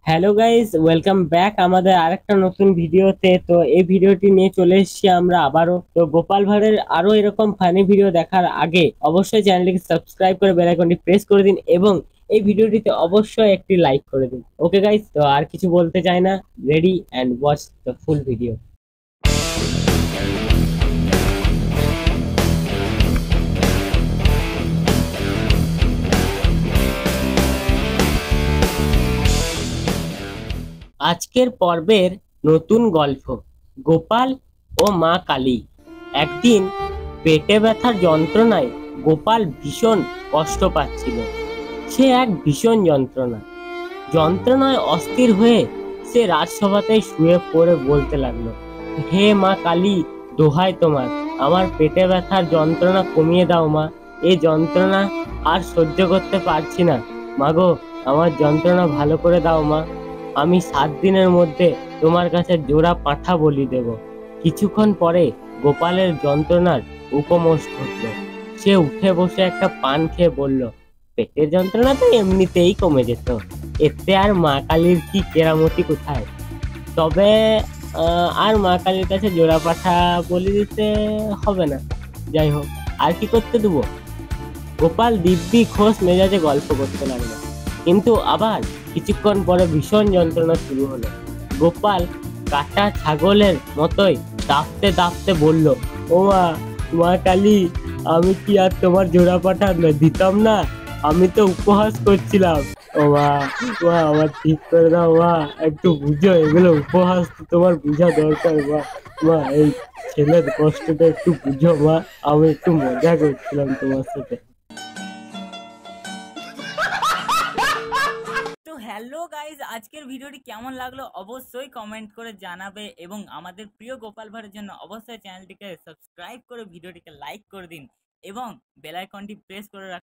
Hello guys, welcome back আমাদের আরেকটা নতুন ভিডিওতে। তো এই ভিডিওটি নিয়ে চলে এসেছি আমরা আবারও। তো গোপাল ভাঁড়ের আরো এরকম ফানি ভিডিও দেখার আগে অবশ্যই চ্যানেলটিকে সাবস্ক্রাইব করে বেল আইকনটি প্রেস করে দিন এবং এই ভিডিওটিতে অবশ্যই একটি লাইক করে দিন। ওকে গাইস, তো আর কিছু বলতে চাই না, ready and watch the full video. আজকের পর্বের নতুন গল্প, গোপাল ও মা কালী। একদিন পেটে ব্যথার যন্ত্রণায় গোপাল ভীষণ কষ্ট পাচ্ছিল। সে এক ভীষণ যন্ত্রণায় অস্থির হয়ে সে রাজসভাতে শুয়ে পড়ে বলতে লাগলো, হে মা কালী, দোহাই তোমার, আমার পেটে ব্যথার যন্ত্রণা কমিয়ে দাও মা। এই যন্ত্রণা আর সহ্য করতে পারছি না। মাগো, আমার যন্ত্রণা ভালো করে দাও মা। আমি 7 দিনের মধ্যে তোমার কাছে জোড়া পাঁঠা বলি দেব। কিছুক্ষণ পরে গোপালের যন্ত্রণার উপমোষ ঘটল। সে উঠে বসে একটা পান খেয়ে বলল, পেটের যন্ত্রণা তো এমনিতেই কমে যেত, এতে আর মা কালীর কি কেরামতি কোথায়। তবে আর মা কালীর কাছে জোড়া পাঠা বলি দিতে হবে না। যাই হোক, আর কি করতে দেবো। গোপাল দিব্যি খোশ মেজাজে গল্প করতে লাগলো, কিন্তু আবার কিছুক্ষণ পরে ভীষণ যন্ত্রণা শুরু হলো। গোপাল কাটা ছাগলের মতোই দাপতে দাপতে বলল, ও মা, মা কালী, আমি কি আর তোমার জোড়া পাঠা দিতাম না? আমি তো উপহাস করছিলাম। ও মা, মা আমার ঠিক করে দাও মা, একটু বুঝো, এগুলো উপহাস, তো তোমার বুঝা দরকার মা। মা, এই ছেলের কষ্টটা একটু বুঝো মা, আমি একটু মজা করছিলাম তোমার সাথে। তো হ্যালো গাইজ, আজকের ভিডিওটি কেমন লাগলো অবশ্যই কমেন্ট করে জানাবে এবং আমাদের প্রিয় গোপাল ভাঁড়ের জন্য অবশ্যই চ্যানেলটিকে সাবস্ক্রাইব করে ভিডিওটিকে লাইক করে দিন এবং বেল আইকনটি প্রেস করে রাখুন।